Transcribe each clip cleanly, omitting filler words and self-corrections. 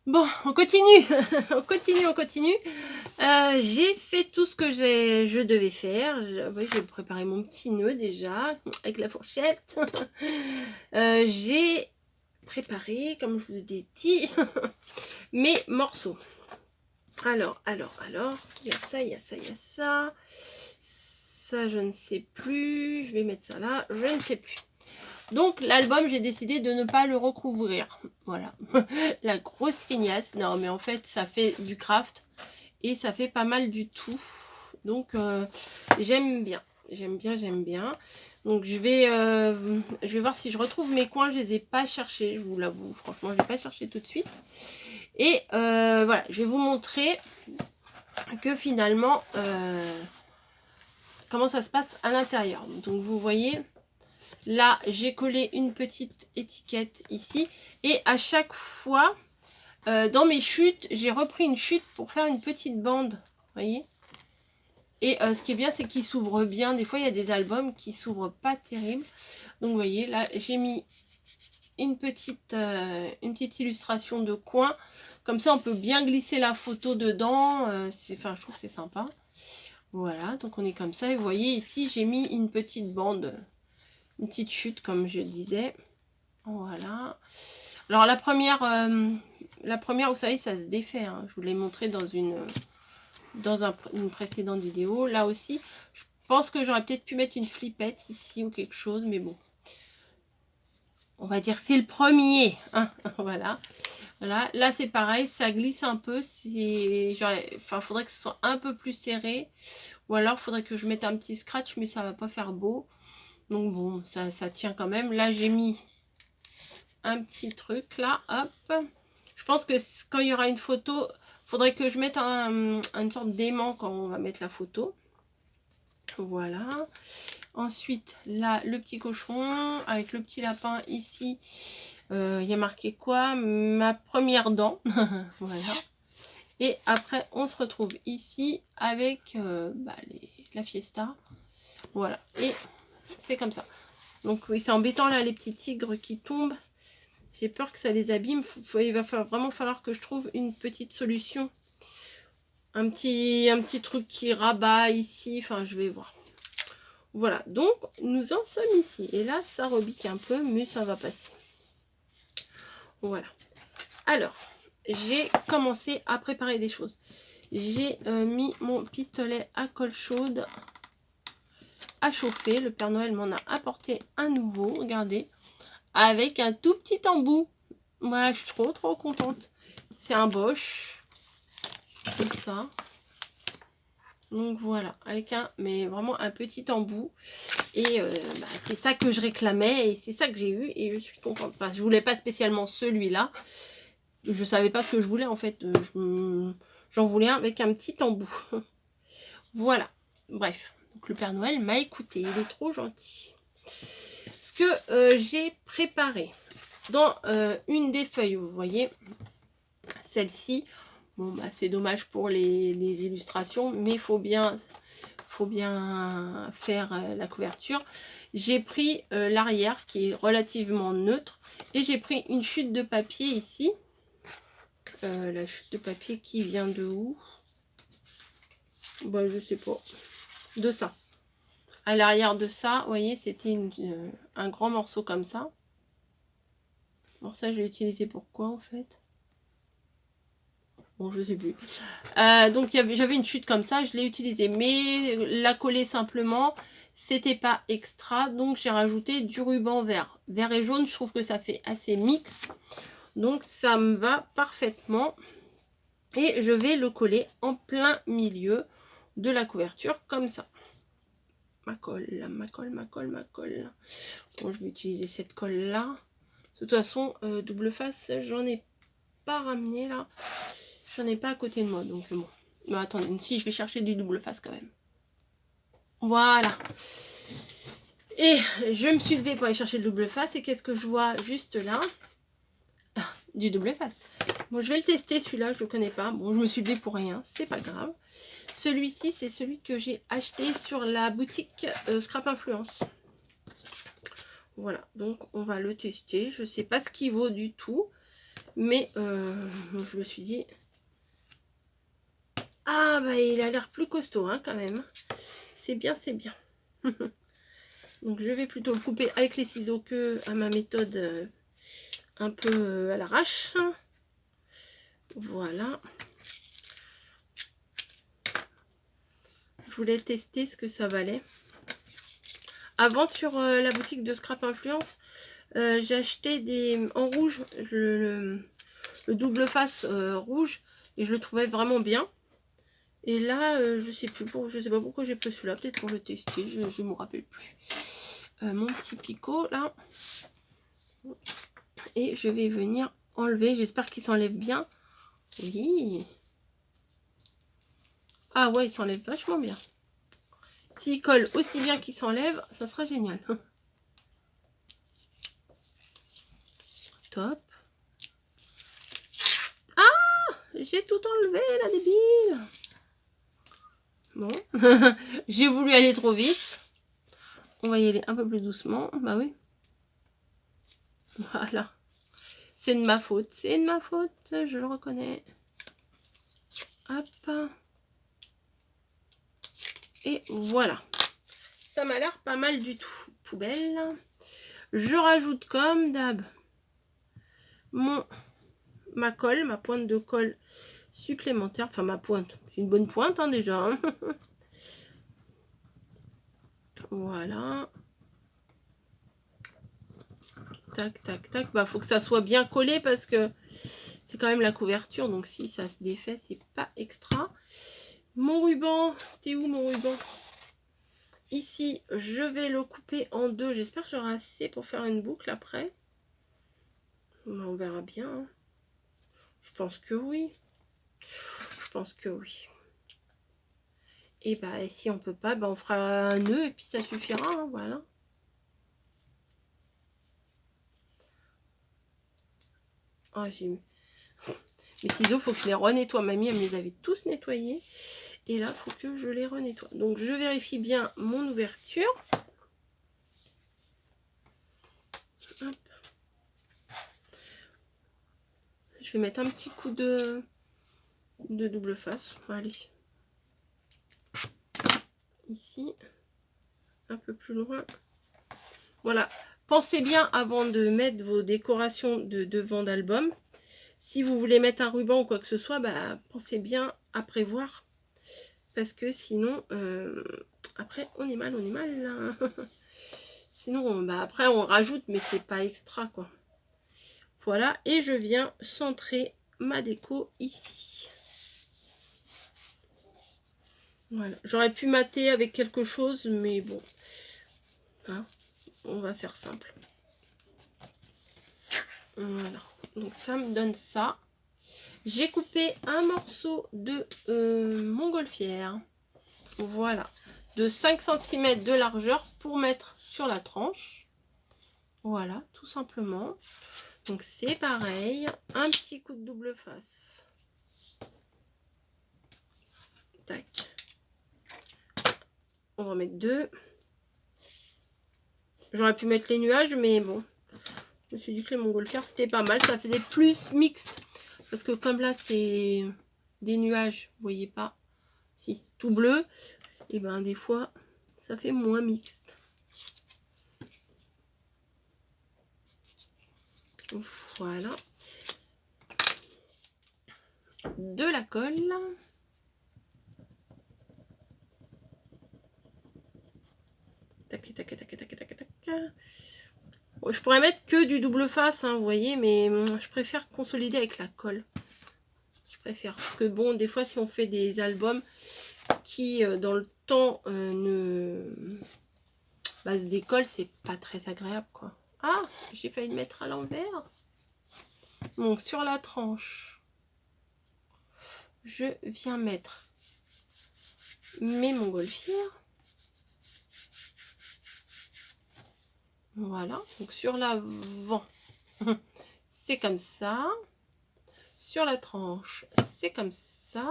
Bon, on continue, on continue, on continue. J'ai fait tout ce que je devais faire. Oui, j'ai préparé mon petit nœud déjà, avec la fourchette. J'ai préparé, comme je vous ai dit, mes morceaux. Alors, il y a ça, il y a ça, il y a ça. Ça, je ne sais plus. Je vais mettre ça là, je ne sais plus. Donc, l'album, j'ai décidé de ne pas le recouvrir. Voilà. La grosse feignasse. Non, mais en fait, ça fait du craft. Et ça fait pas mal du tout. Donc, j'aime bien. J'aime bien, j'aime bien. Donc, je vais voir si je retrouve mes coins. Je les ai pas cherchés, je vous l'avoue. Franchement, je n'ai pas cherché tout de suite. Et voilà, je vais vous montrer que finalement, comment ça se passe à l'intérieur. Donc, vous voyez... Là, j'ai collé une petite étiquette ici. Et à chaque fois, dans mes chutes, j'ai repris une chute pour faire une petite bande. Vous voyez? Et ce qui est bien, c'est qu'il s'ouvre bien. Des fois, il y a des albums qui s'ouvrent pas terrible. Donc, vous voyez, là, j'ai mis une petite illustration de coin. Comme ça, on peut bien glisser la photo dedans. Enfin, je trouve que c'est sympa. Voilà, donc on est comme ça. Et vous voyez, ici, j'ai mis une petite bande. Une petite chute, comme je disais. Voilà. Alors, la première, vous savez, ça se défait. Hein. Je vous l'ai montré dans une précédente vidéo. Là aussi, je pense que j'aurais peut-être pu mettre une flippette ici ou quelque chose. Mais bon. On va dire c'est le premier. Hein. Voilà. Voilà. Là, c'est pareil. Ça glisse un peu. Enfin, faudrait que ce soit un peu plus serré. Ou alors, faudrait que je mette un petit scratch. Mais ça va pas faire beau. Donc bon, ça tient quand même. Là, j'ai mis un petit truc là. Hop. Je pense que quand il y aura une photo, faudrait que je mette une sorte d'aimant quand on va mettre la photo. Voilà. Ensuite, là, le petit cochon avec le petit lapin ici. Il y a marqué quoi? Ma première dent. Voilà. Et après, on se retrouve ici avec la fiesta. Voilà. Et c'est comme ça. Donc oui, c'est embêtant là, les petits tigres qui tombent. J'ai peur que ça les abîme. Il va vraiment falloir que je trouve une petite solution. Un petit truc qui rabat ici. Enfin, je vais voir. Voilà. Donc, nous en sommes ici. Et là, ça rebique un peu, mais ça va passer. Voilà. Alors, j'ai commencé à préparer des choses. J'ai mis mon pistolet à colle chaude à chauffer. Le Père Noël m'en a apporté un nouveau. Regardez. Avec un tout petit embout. Voilà, je suis trop contente. C'est un Bosch. Comme ça. Donc voilà, avec mais vraiment un petit embout. Et c'est ça que je réclamais et c'est ça que j'ai eu et je suis contente. Enfin, je voulais pas spécialement celui-là. Je savais pas ce que je voulais en fait. J'en voulais un avec un petit embout. Voilà. Bref. Donc le Père Noël m'a écouté. Il est trop gentil. Ce que j'ai préparé dans une des feuilles, vous voyez, celle-ci. Bon, c'est dommage pour les illustrations, mais il faut bien faire la couverture. J'ai pris l'arrière qui est relativement neutre et j'ai pris une chute de papier ici. La chute de papier qui vient de où? Je sais pas. De ça. À l'arrière de ça, vous voyez, c'était un grand morceau comme ça. Alors ça, je l'ai utilisé pour quoi en fait? Bon, je sais plus. Donc, j'avais une chute comme ça, je l'ai utilisée. Mais la coller simplement, c'était pas extra. Donc, j'ai rajouté du ruban vert. Vert et jaune, je trouve que ça fait assez mixte. Donc, ça me va parfaitement. Et je vais le coller en plein milieu de la couverture, comme ça. Ma colle. Bon, je vais utiliser cette colle-là. De toute façon, double face, j'en ai pas ramené là. J'en ai pas à côté de moi, donc bon. Mais attendez, si je vais chercher du double face quand même. Voilà. Et je me suis levée pour aller chercher le double face. Et qu'est-ce que je vois juste là? Du double face. Bon, je vais le tester celui-là, je le connais pas. Bon, je me suis levée pour rien, c'est pas grave. Celui-ci, c'est celui que j'ai acheté sur la boutique Scrap Influence. Voilà, donc on va le tester. Je sais pas ce qu'il vaut du tout. Mais je me suis dit, ah bah il a l'air plus costaud hein, quand même. C'est bien, c'est bien. Donc je vais plutôt le couper avec les ciseaux que à ma méthode un peu à l'arrache. Voilà. Je voulais tester ce que ça valait. Avant sur la boutique de Scrap Influence, j'ai acheté des en rouge, le double face rouge, et je le trouvais vraiment bien. Et là, je sais pas pourquoi j'ai pris celui-là, peut-être pour le tester, je ne me rappelle plus. Mon petit picot là, et je vais venir enlever. J'espère qu'il s'enlève bien. Oui. Ah ouais, il s'enlève vachement bien. S'il colle aussi bien qu'il s'enlève, ça sera génial. Top. Ah, j'ai tout enlevé, la débile. Bon, j'ai voulu aller trop vite. On va y aller un peu plus doucement. Bah oui. Voilà. C'est de ma faute. C'est de ma faute. Je le reconnais. Hop. Et voilà. Ça m'a l'air pas mal du tout. Poubelle. Je rajoute comme d'hab ma colle, ma pointe de colle supplémentaire. Enfin, ma pointe. C'est une bonne pointe hein, déjà. Hein. Voilà. Tac, tac, tac. Bah, faut que ça soit bien collé parce que c'est quand même la couverture. Donc, si ça se défait, c'est pas extra. Mon ruban. T'es où mon ruban? Ici, je vais le couper en deux. J'espère que j'aurai assez pour faire une boucle après. On verra bien. Hein. Je pense que oui. Je pense que oui. Et bah, si on peut pas, bah, on fera un nœud et puis ça suffira. Hein, voilà. Oh, j'ai mis... Mes ciseaux, faut que je les renettoie. Mamie, elle me les avait tous nettoyés. Et là, il faut que je les renettoie. Donc, je vérifie bien mon ouverture. Hop. Je vais mettre un petit coup de double face. Allez. Ici. Un peu plus loin. Voilà. Pensez bien avant de mettre vos décorations de devant d'album. Si vous voulez mettre un ruban ou quoi que ce soit, bah, pensez bien à prévoir. Parce que sinon, après, on est mal là. Sinon, bah, après, on rajoute, mais c'est pas extra, quoi. Voilà, et je viens centrer ma déco ici. Voilà, j'aurais pu mater avec quelque chose, mais bon, hein, on va faire simple. Voilà, donc ça me donne ça. J'ai coupé un morceau de montgolfière. Voilà, de 5 cm de largeur pour mettre sur la tranche. Voilà, tout simplement. Donc c'est pareil, un petit coup de double face. Tac. On va mettre deux. J'aurais pu mettre les nuages, mais bon. Je me suis dit que les montgolfières, c'était pas mal. Ça faisait plus mixte. Parce que comme là, c'est des nuages, vous voyez pas. Si, tout bleu. Et ben des fois, ça fait moins mixte. Voilà. De la colle. Tac, tac, tac, tac, tac, tac, tac. Bon, je pourrais mettre que du double face, hein, vous voyez, mais je préfère consolider avec la colle. Je préfère. Parce que bon, des fois, si on fait des albums qui, dans le temps, se décollent, c'est pas très agréable, quoi. Ah, j'ai failli le mettre à l'envers. Donc, sur la tranche, je viens mettre mes montgolfières. Voilà, donc sur l'avant, c'est comme ça. Sur la tranche, c'est comme ça.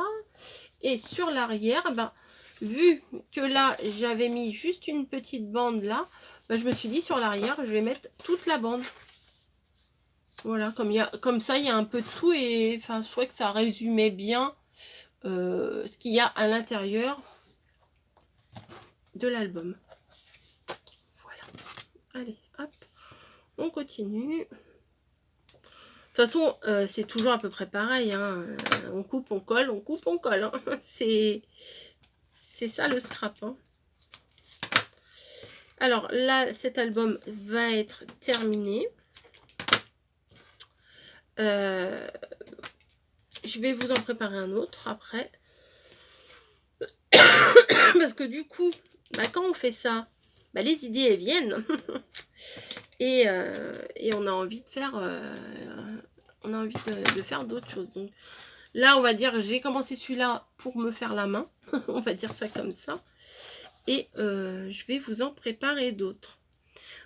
Et sur l'arrière, ben, vu que là, j'avais mis juste une petite bande là, ben, je me suis dit sur l'arrière, je vais mettre toute la bande. Voilà, comme ça, il y a un peu de tout. Et enfin, je trouvais que ça résumait bien ce qu'il y a à l'intérieur de l'album. Voilà. Allez, hop. On continue. De toute façon, c'est toujours à peu près pareil. Hein. On coupe, on colle, on coupe, on colle. Hein. C'est ça le scrap. Hein. Alors là, cet album va être terminé. Je vais vous en préparer un autre après. Parce que du coup, quand on fait ça, les idées elles viennent. et on a envie de faire faire d'autres choses. Donc là, on va dire, j'ai commencé celui-là pour me faire la main. On va dire ça comme ça. Et je vais vous en préparer d'autres.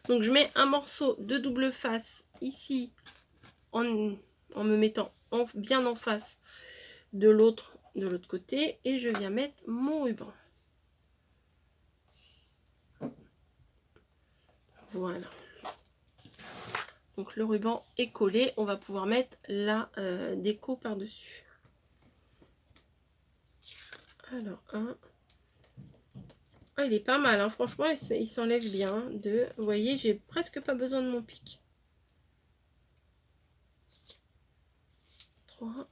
Donc je mets un morceau de double face ici en me mettant bien en face de l'autre côté. Et je viens mettre mon ruban. Voilà. Donc le ruban est collé. On va pouvoir mettre la déco par-dessus. Alors, il est pas mal. Hein. Franchement, il s'enlève bien. Vous voyez, j'ai presque pas besoin de mon pic. 3.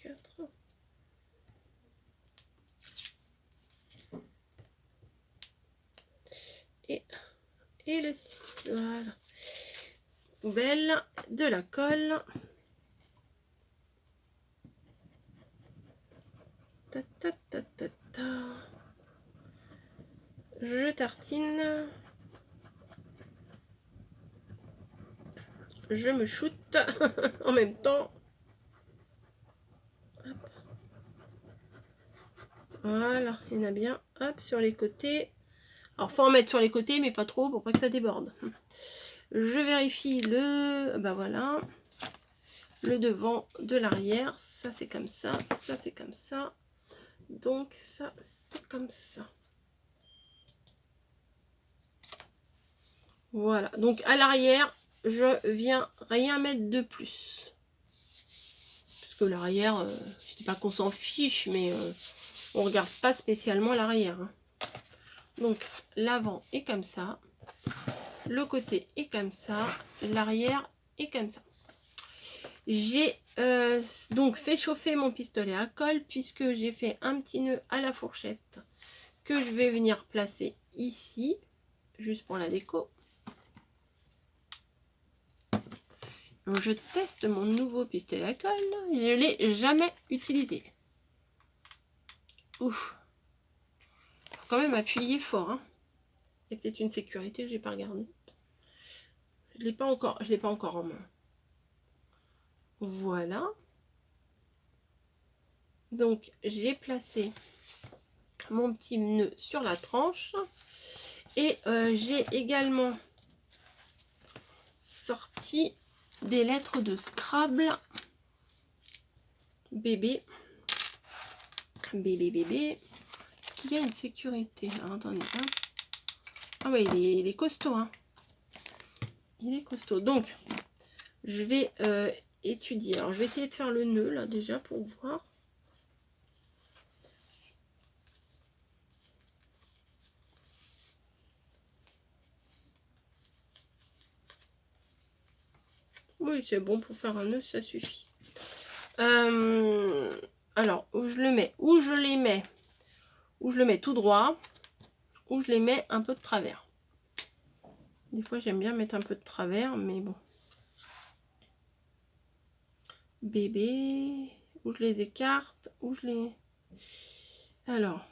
4. Et le 6. Voilà. Poubelle, de la colle. Ta, ta, ta, ta, ta. Je tartine. Je me shoot en même temps. Hop. Voilà, il y en a bien. Hop, sur les côtés. Alors, faut en mettre sur les côtés, mais pas trop pour pas que ça déborde. Je vérifie voilà. Le devant de l'arrière. Ça, c'est comme ça. Ça, c'est comme ça. Donc, ça, c'est comme ça. Voilà. Donc, à l'arrière, je viens rien mettre de plus. Parce que l'arrière, je dis pas qu'on s'en fiche, mais on regarde pas spécialement l'arrière. Hein. Donc, l'avant est comme ça. Le côté est comme ça. L'arrière est comme ça. J'ai donc fait chauffer mon pistolet à colle puisque j'ai fait un petit nœud à la fourchette que je vais venir placer ici, juste pour la déco. Donc je teste mon nouveau pistolet à colle. Je ne l'ai jamais utilisé. Ouf. Faut quand même appuyer fort. Hein. Il y a peut-être une sécurité que j'ai pas regardé. Je l'ai pas encore en main. Voilà. Donc j'ai placé mon petit nœud sur la tranche. Et j'ai également sorti des lettres de Scrabble. Bébé. Bébé, bébé. Est-ce qu'il y a une sécurité? Alors, attendez. Hein. Ah oui, il est costaud. Hein. Il est costaud. Donc, je vais étudier. Alors, je vais essayer de faire le nœud, là, déjà, pour voir. Oui, c'est bon pour faire un nœud, ça suffit. Alors, où je le mets? Où je les mets? Où je le mets tout droit? Où je les mets un peu de travers? Des fois, j'aime bien mettre un peu de travers, mais bon. Bébé, où je les écarte, où je les... Alors.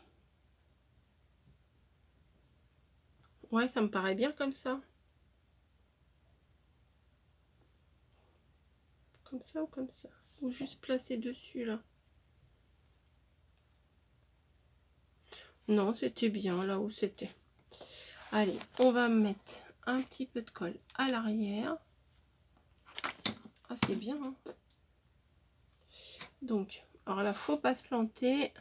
Ouais, ça me paraît bien comme ça. Comme ça ou comme ça? Ou juste placer dessus, là? Non, c'était bien là où c'était. Allez, on va mettre un petit peu de colle à l'arrière. Ah, c'est bien. Hein. Donc, alors là, faut pas se planter.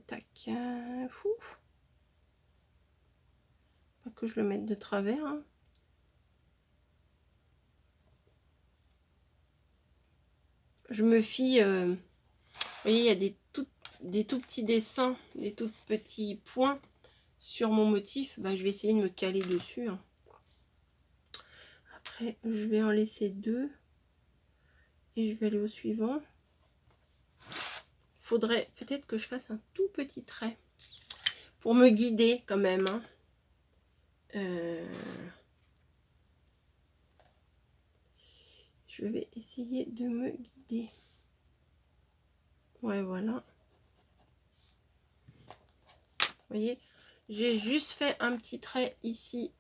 Tac. Fou. que je le mette de travers. Hein. Je me fie... vous voyez, il y a des tout petits dessins, des tout petits points sur mon motif. Bah, je vais essayer de me caler dessus. Hein. Après, je vais en laisser 2. Et je vais aller au suivant. Faudrait peut-être que je fasse un tout petit trait pour me guider quand même. Hein. Je vais essayer de me guider. Ouais, voilà. Vous voyez, j'ai juste fait un petit trait ici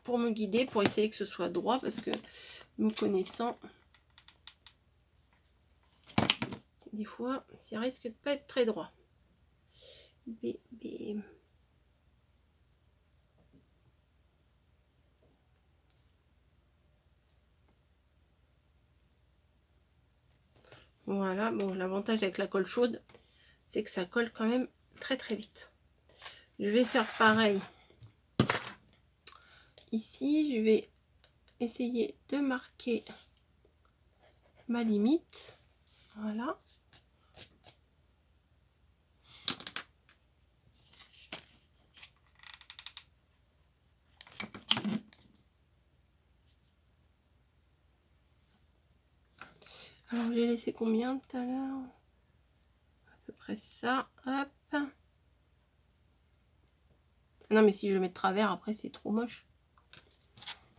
pour me guider, pour essayer que ce soit droit, parce que me connaissant, des fois, ça risque de pas être très droit. Bébé. Voilà, bon, l'avantage avec la colle chaude, c'est que ça colle quand même très très vite. Je vais faire pareil. Ici, je vais essayer de marquer ma limite. Voilà. Alors, j'ai laissé combien tout à l'heure? À peu près ça. Hop. Non, mais si je le mets de travers, après, c'est trop moche.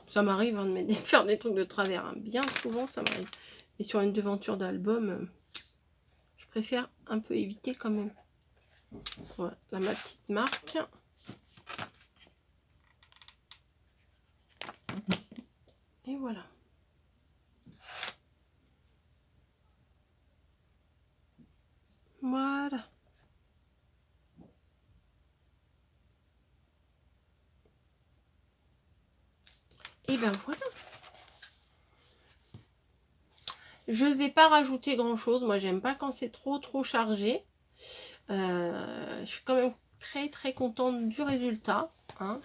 Ça m'arrive hein, de faire des trucs de travers. Hein. Bien souvent, ça m'arrive. Et sur une devanture d'album, je préfère un peu éviter quand même. Voilà, là, ma petite marque. Et voilà. Voilà. Et ben voilà. Je vais pas rajouter grand chose. Moi, j'aime pas quand c'est trop chargé. Je suis quand même très contente du résultat. Hein.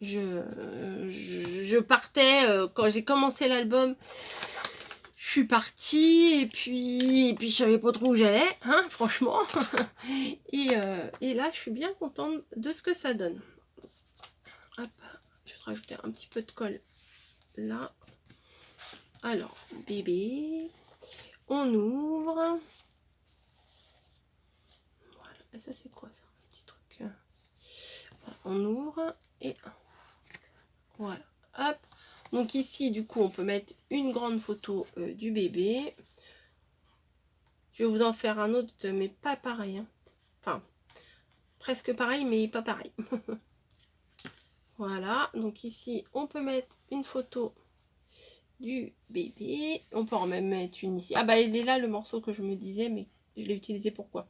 Je partais quand j'ai commencé l'album. Je suis partie et puis je savais pas trop où j'allais, hein, franchement. et là, je suis bien contente de ce que ça donne. Hop, je vais rajouter un petit peu de colle là. Alors, bébé, on ouvre. Voilà, et ça c'est quoi ça? Un petit truc. On ouvre et voilà, hop. Donc ici, du coup, on peut mettre une grande photo du bébé. Je vais vous en faire un autre, mais pas pareil. Hein. Enfin, presque pareil, mais pas pareil. Voilà, donc ici, on peut mettre une photo du bébé. On peut en même mettre une ici. Ah bah, il est là, le morceau que je me disais, mais je l'ai utilisé pourquoi?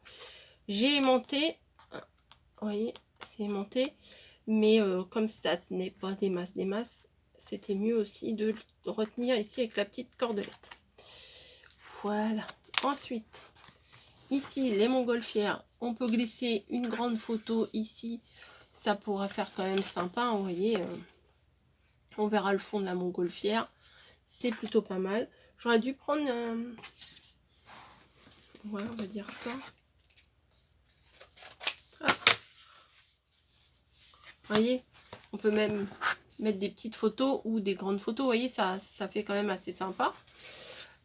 J'ai aimanté. Vous voyez, c'est aimanté. Mais comme ça tenait pas des masses, c'était mieux aussi de retenir ici avec la petite cordelette. Voilà. Ensuite, ici, les montgolfières. On peut glisser une grande photo ici. Ça pourra faire quand même sympa. Vous voyez, on verra le fond de la montgolfière. C'est plutôt pas mal. J'aurais dû prendre... ouais, on va dire ça. Ah. Vous voyez, on peut même mettre des petites photos ou des grandes photos. Vous voyez, ça fait quand même assez sympa.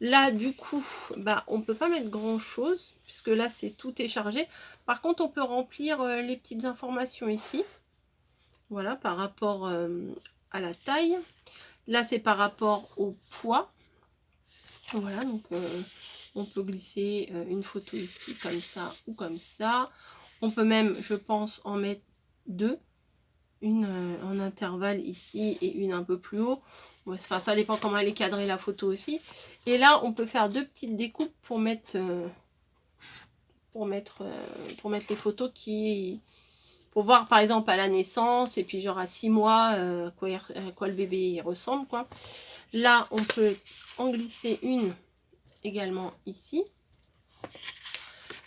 Là, du coup, bah, on ne peut pas mettre grand chose, puisque là, tout est chargé. Par contre, on peut remplir les petites informations ici. Voilà, par rapport à la taille. Là, c'est par rapport au poids. Voilà, donc on peut glisser une photo ici, comme ça ou comme ça. On peut même, je pense, en mettre 2. Une en intervalle ici et une un peu plus haut. Enfin, ça dépend comment elle est cadrée la photo aussi. Et là, on peut faire 2 petites découpes pour mettre les photos pour voir par exemple à la naissance et puis genre à 6 mois à quoi le bébé il ressemble quoi. Là, on peut en glisser une également ici.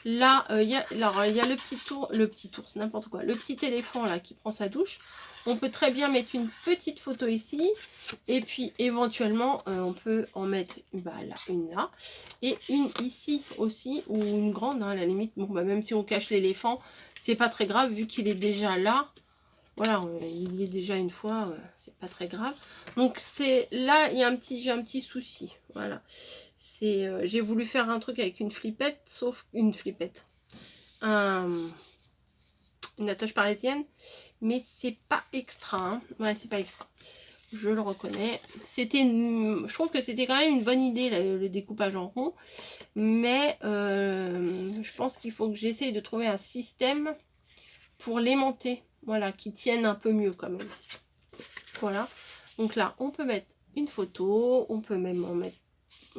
Là, il y a le petit ours, n'importe quoi, le petit éléphant là qui prend sa douche. On peut très bien mettre une petite photo ici. Et puis éventuellement, on peut en mettre là, une là. Et une ici aussi, ou une grande, hein, à la limite. Bon, bah, même si on cache l'éléphant, c'est pas très grave vu qu'il est déjà là. Voilà, il y est déjà une fois, c'est pas très grave. Donc c'est là, j'ai un petit souci. Voilà. J'ai voulu faire un truc avec une flippette, sauf une flippette. Une attache parisienne, mais c'est pas extra. Hein. Ouais, c'est pas extra. Je le reconnais. Je trouve que c'était quand même une bonne idée, le découpage en rond. Mais je pense qu'il faut que j'essaye de trouver un système pour l'aimanter. Voilà, qui tiennent un peu mieux quand même. Voilà. Donc là, on peut mettre une photo. On peut même en mettre,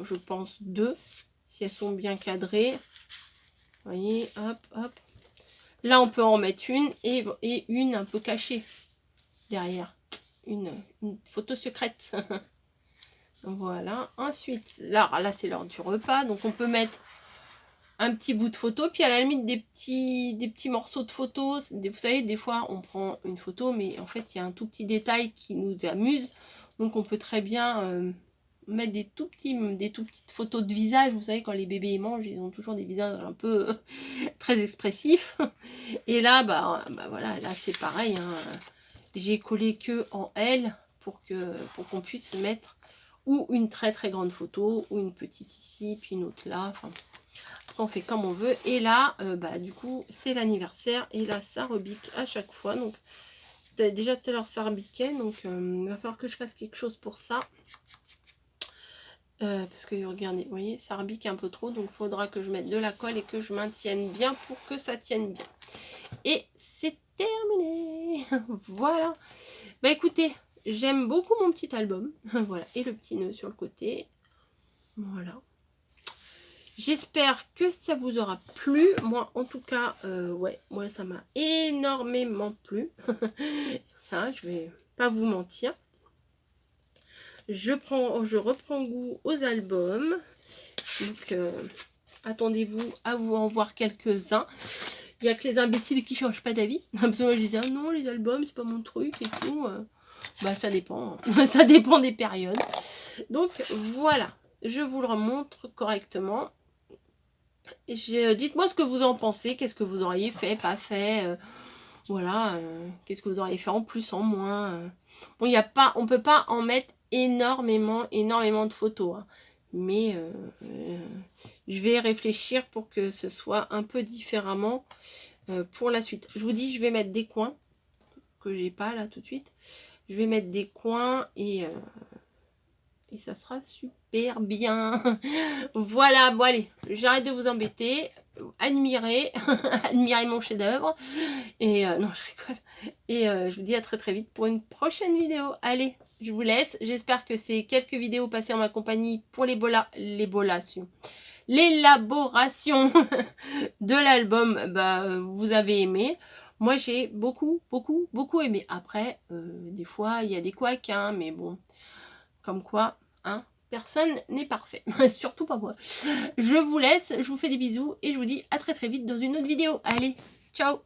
je pense, 2. Si elles sont bien cadrées. Vous voyez, hop, hop. Là, on peut en mettre une et une un peu cachée derrière. Une photo secrète. Voilà. Ensuite, là c'est l'heure du repas. Donc, on peut mettre un petit bout de photo. Puis, à la limite, des petits morceaux de photos. Vous savez, des fois, on prend une photo, mais en fait, il y a un tout petit détail qui nous amuse. Donc, on peut très bien mettre des tout petites photos de visage. Vous savez, quand les bébés mangent, ils ont toujours des visages un peu très expressifs. Et là, bah voilà, là, c'est pareil. Hein. J'ai collé que en L pour qu'on puisse mettre ou une très très grande photo ou une petite ici puis une autre là. Enfin, on fait comme on veut. Et là, du coup, c'est l'anniversaire et là, ça rebique à chaque fois. Donc, déjà tout à l'heure, ça rebiquait. Donc, il va falloir que je fasse quelque chose pour ça. Parce que regardez, vous voyez, ça rebique un peu trop. Donc, il faudra que je mette de la colle et que je maintienne bien pour que ça tienne bien. Et c'est terminé. Voilà. Bah écoutez, j'aime beaucoup mon petit album. Voilà. Et le petit nœud sur le côté. Voilà. J'espère que ça vous aura plu. Moi, en tout cas, ouais, moi, ça m'a énormément plu. Hein, je vais pas vous mentir. Je reprends goût aux albums. Donc, attendez-vous à vous en voir quelques-uns. Il n'y a que les imbéciles qui ne changent pas d'avis. Parce que moi, je disais, ah non, les albums, c'est pas mon truc et tout. Bah, ça dépend. Ça dépend des périodes. Donc, voilà. Je vous le remontre correctement. Dites-moi ce que vous en pensez. Qu'est-ce que vous auriez fait, pas fait. Voilà. Qu'est-ce que vous auriez fait en plus, en moins. Bon, on ne peut pas en mettre énormément de photos. Hein. Mais je vais réfléchir pour que ce soit un peu différemment pour la suite. Je vous dis, je vais mettre des coins que j'ai pas là tout de suite. Je vais mettre des coins et ça sera super bien. Voilà, bon allez, j'arrête de vous embêter. Admirez, admirez mon chef-d'œuvre. Et non, je rigole. Et je vous dis à très très vite pour une prochaine vidéo. Allez, je vous laisse. J'espère que ces quelques vidéos passées en ma compagnie pour l'élaboration de l'album, vous avez aimé. Moi, j'ai beaucoup aimé. Après, des fois, il y a des couacs, hein, mais bon, comme quoi, hein, personne n'est parfait. Surtout pas moi. Je vous laisse, je vous fais des bisous et je vous dis à très très vite dans une autre vidéo. Allez, ciao!